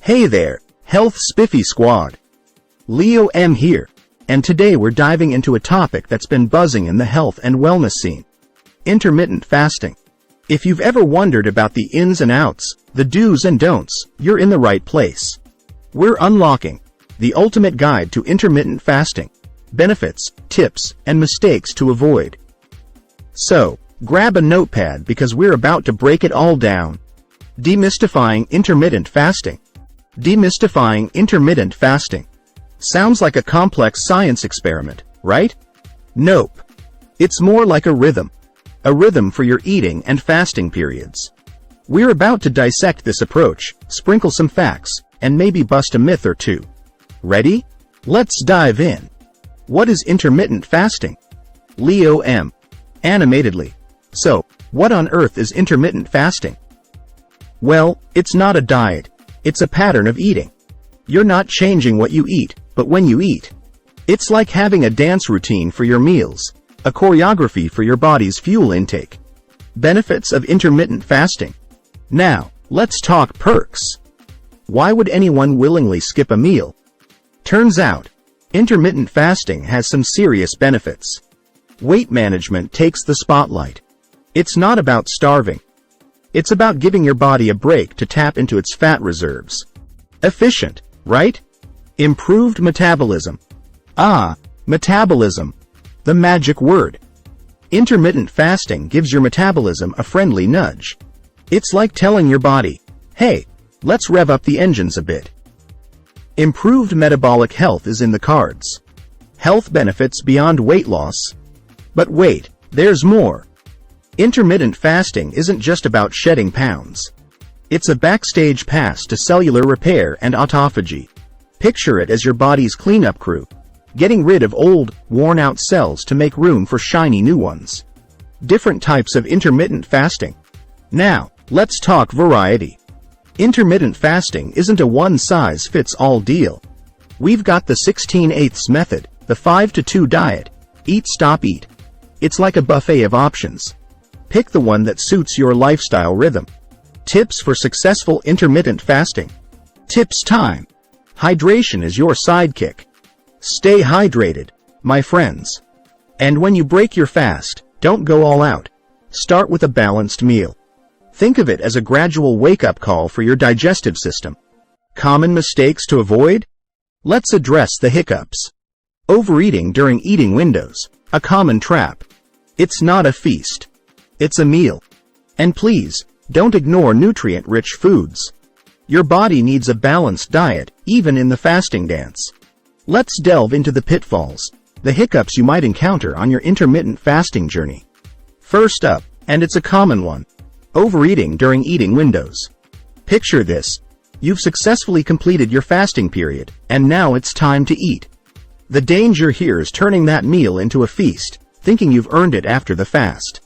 Hey there, Health Spiffy squad. Leo M here, and today we're diving into a topic that's been buzzing in the health and wellness scene. Intermittent fasting. If you've ever wondered about the ins and outs, the do's and don'ts, you're in the right place. We're unlocking the ultimate guide to intermittent fasting, benefits, tips, and mistakes to avoid. So, grab a notepad because we're about to break it all down. Demystifying intermittent fasting. Demystifying intermittent fasting. Sounds like a complex science experiment, right? Nope. It's more like a rhythm for your eating and fasting periods. We're about to dissect this approach, sprinkle some facts, and maybe bust a myth or two. Ready? Let's dive in. What is intermittent fasting? Leo M. Animatedly. So, what on earth is intermittent fasting? Well, it's not a diet. It's a pattern of eating. You're not changing what you eat, but when you eat. It's like having a dance routine for your meals, a choreography for your body's fuel intake. Benefits of intermittent fasting. Now, let's talk perks. Why would anyone willingly skip a meal? Turns out, intermittent fasting has some serious benefits. Weight management takes the spotlight. It's not about starving. It's about giving your body a break to tap into its fat reserves. Efficient, right? Improved metabolism. Metabolism. The magic word. Intermittent fasting gives your metabolism a friendly nudge. It's like telling your body, hey, let's rev up the engines a bit. Improved metabolic health is in the cards. Health benefits beyond weight loss. But wait, there's more. Intermittent fasting isn't just about shedding pounds. It's a backstage pass to cellular repair and autophagy. Picture it as your body's cleanup crew, getting rid of old, worn-out cells to make room for shiny new ones. Different types of intermittent fasting. Now, let's talk variety. Intermittent fasting isn't a one-size-fits-all deal. We've got the 16/8 method, the 5-2 diet, eat stop eat. It's like a buffet of options. Pick the one that suits your lifestyle rhythm. Tips for successful intermittent fasting. Tips time. Hydration is your sidekick. Stay hydrated, my friends. And when you break your fast, don't go all out. Start with a balanced meal. Think of it as a gradual wake-up call for your digestive system. Common mistakes to avoid? Let's address the hiccups. Overeating during eating windows. A common trap. It's not a feast. It's a meal. And please, don't ignore nutrient-rich foods. Your body needs a balanced diet, even in the fasting dance. Let's delve into the pitfalls, the hiccups you might encounter on your intermittent fasting journey. First up, and it's a common one, overeating during eating windows. Picture this. You've successfully completed your fasting period, and now it's time to eat. The danger here is turning that meal into a feast, thinking you've earned it after the fast.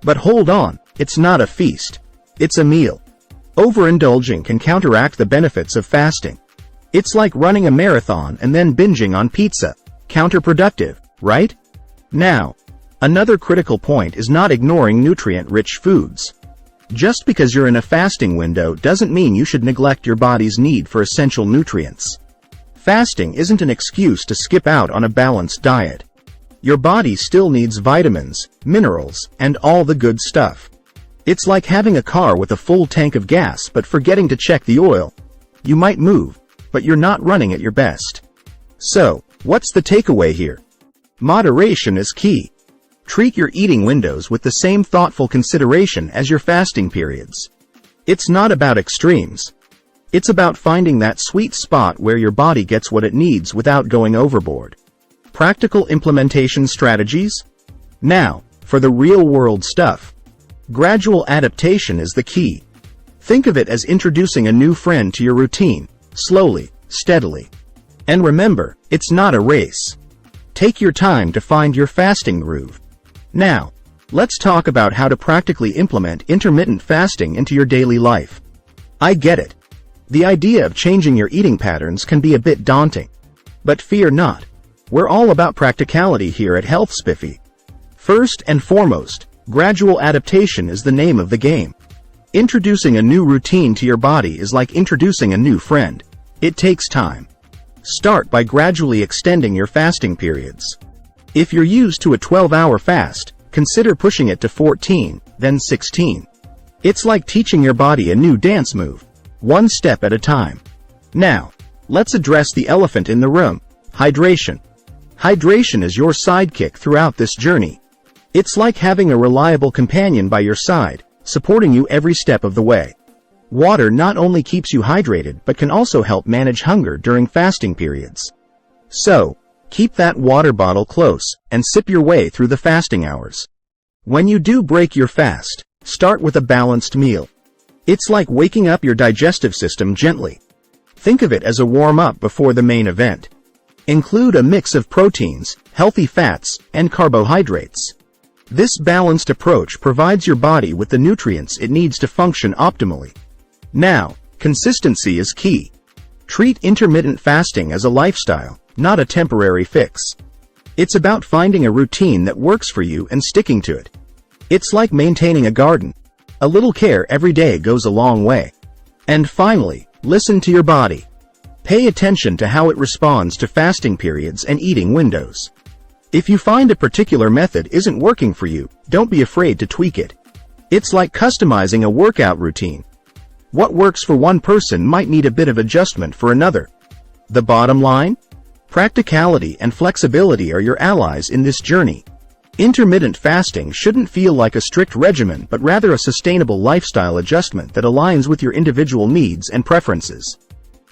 But hold on, it's not a feast. It's a meal. Overindulging can counteract the benefits of fasting. It's like running a marathon and then binging on pizza. Counterproductive, right? Now, another critical point is not ignoring nutrient-rich foods. Just because you're in a fasting window doesn't mean you should neglect your body's need for essential nutrients. Fasting isn't an excuse to skip out on a balanced diet. Your body still needs vitamins, minerals, and all the good stuff. It's like having a car with a full tank of gas but forgetting to check the oil. You might move, but you're not running at your best. So, what's the takeaway here? Moderation is key. Treat your eating windows with the same thoughtful consideration as your fasting periods. It's not about extremes. It's about finding that sweet spot where your body gets what it needs without going overboard. Practical implementation strategies? Now, for the real-world stuff. Gradual adaptation is the key. Think of it as introducing a new friend to your routine, slowly, steadily. And remember, it's not a race. Take your time to find your fasting groove. Now, let's talk about how to practically implement intermittent fasting into your daily life. I get it. The idea of changing your eating patterns can be a bit daunting. But fear not. We're all about practicality here at Health Spiffy. First and foremost, gradual adaptation is the name of the game. Introducing a new routine to your body is like introducing a new friend. It takes time. Start by gradually extending your fasting periods. If you're used to a 12-hour fast, consider pushing it to 14, then 16. It's like teaching your body a new dance move, one step at a time. Now, let's address the elephant in the room: hydration. Hydration is your sidekick throughout this journey. It's like having a reliable companion by your side, supporting you every step of the way. Water not only keeps you hydrated but can also help manage hunger during fasting periods. So, keep that water bottle close and sip your way through the fasting hours. When you do break your fast, start with a balanced meal. It's like waking up your digestive system gently. Think of it as a warm-up before the main event. Include a mix of proteins, healthy fats, and carbohydrates. This balanced approach provides your body with the nutrients it needs to function optimally. Now, consistency is key. Treat intermittent fasting as a lifestyle, not a temporary fix. It's about finding a routine that works for you and sticking to it. It's like maintaining a garden. A little care every day goes a long way. And finally, listen to your body. Pay attention to how it responds to fasting periods and eating windows. If you find a particular method isn't working for you, don't be afraid to tweak it. It's like customizing a workout routine. What works for one person might need a bit of adjustment for another. The bottom line? Practicality and flexibility are your allies in this journey. Intermittent fasting shouldn't feel like a strict regimen but rather a sustainable lifestyle adjustment that aligns with your individual needs and preferences.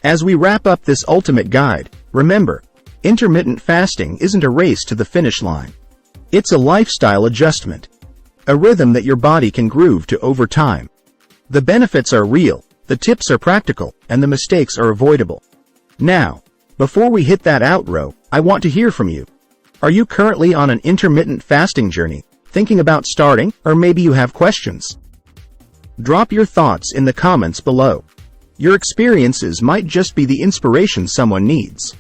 As we wrap up this ultimate guide, remember, intermittent fasting isn't a race to the finish line. It's a lifestyle adjustment. A rhythm that your body can groove to over time. The benefits are real, the tips are practical, and the mistakes are avoidable. Now, before we hit that outro, I want to hear from you. Are you currently on an intermittent fasting journey, thinking about starting, or maybe you have questions? Drop your thoughts in the comments below. Your experiences might just be the inspiration someone needs.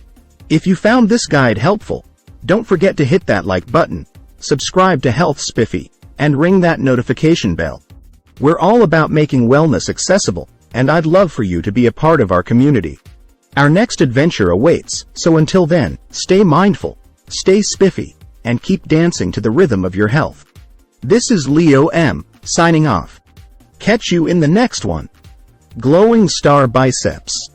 If you found this guide helpful, don't forget to hit that like button, subscribe to Health Spiffy, and ring that notification bell. We're all about making wellness accessible, and I'd love for you to be a part of our community. Our next adventure awaits, so until then, stay mindful, stay spiffy, and keep dancing to the rhythm of your health. This is Leo M, signing off. Catch you in the next one. Glowing star biceps.